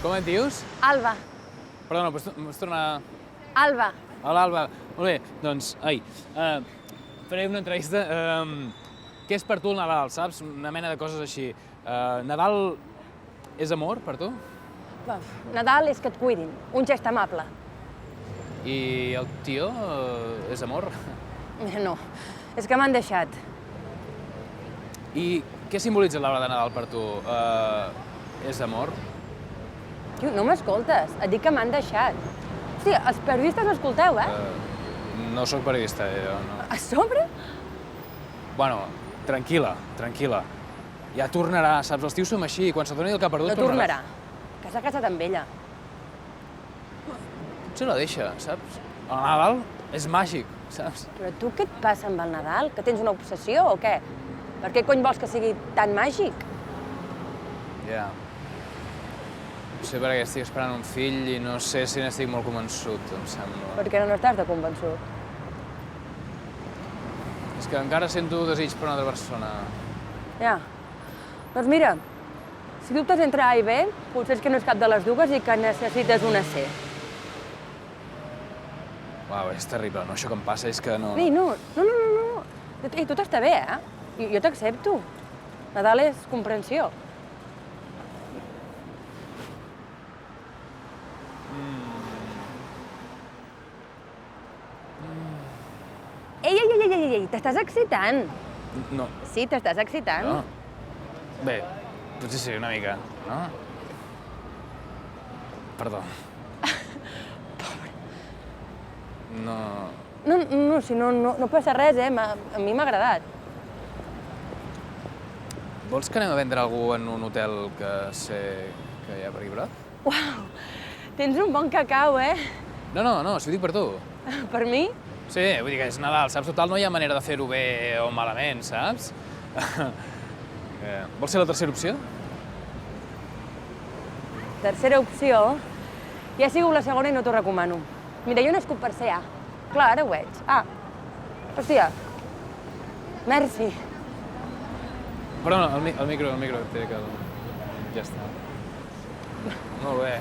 Com et dius? Alba. Perdona, pots tornar... Alba. Hola, Alba. Molt bé, doncs, faré una entrevista. Què és per tu el Nadal, saps? Una mena de coses així. Nadal és amor per tu? Nadal és que et cuidin, un gest amable. I el tio és amor? No, és que m'han deixat. I què simbolitza l'arbre de Nadal per tu? És amor? Tio, no m'escoltes, et dic que m'han deixat. Hòstia, els periodistes m'escolteu, No sóc periodista, jo no. A sobre? Bueno, tranquil·la, tranquil·la. Ja tornarà, saps? Els tios som així, quan se torni el que ha perdut, No tornarà, que s'ha casat amb ella. Potser la deixa, saps? El Nadal és màgic, saps? Però tu què et passa amb el Nadal? Que tens una obsessió o què? Per què cony vols que sigui tan màgic? Ja. No sé per què estic esperant un fill i no sé si n'estic molt convençut, em sembla. Per què no n'estàs de convençut? És que encara sento desig per una altra persona. Ja. Doncs mira, si dubtes entre A i B, potser és que no és cap de les dues i que necessites una C. Uau, és terrible, no? Això que em passa és que no... Ei, no. Ei, tot està bé, Jo t'accepto. Nadal és comprensió. Ei, t'estàs excitant. No. Sí, t'estàs excitant. No. Bé, potser sí, una mica, no? Perdó. No... No, si no passa res, a mi m'ha agradat. Vols que anem a vendre algú en un hotel que sé que hi ha per aquí prop? Uau, tens un bon cacau, No, si ho dic per tu. Per mi? Sí, vull dir que és Nadal, saps? Total, no hi ha manera de fer-ho bé o malament, saps? Vols ser la tercera opció? Tercera opció? Ja he sigut la segona i no t'ho recomano. Mira, jo he nascut per ser A. Clar, ara ho veig. Hòstia. Merci. Perdona, el micro, té que... Ja està. Molt bé.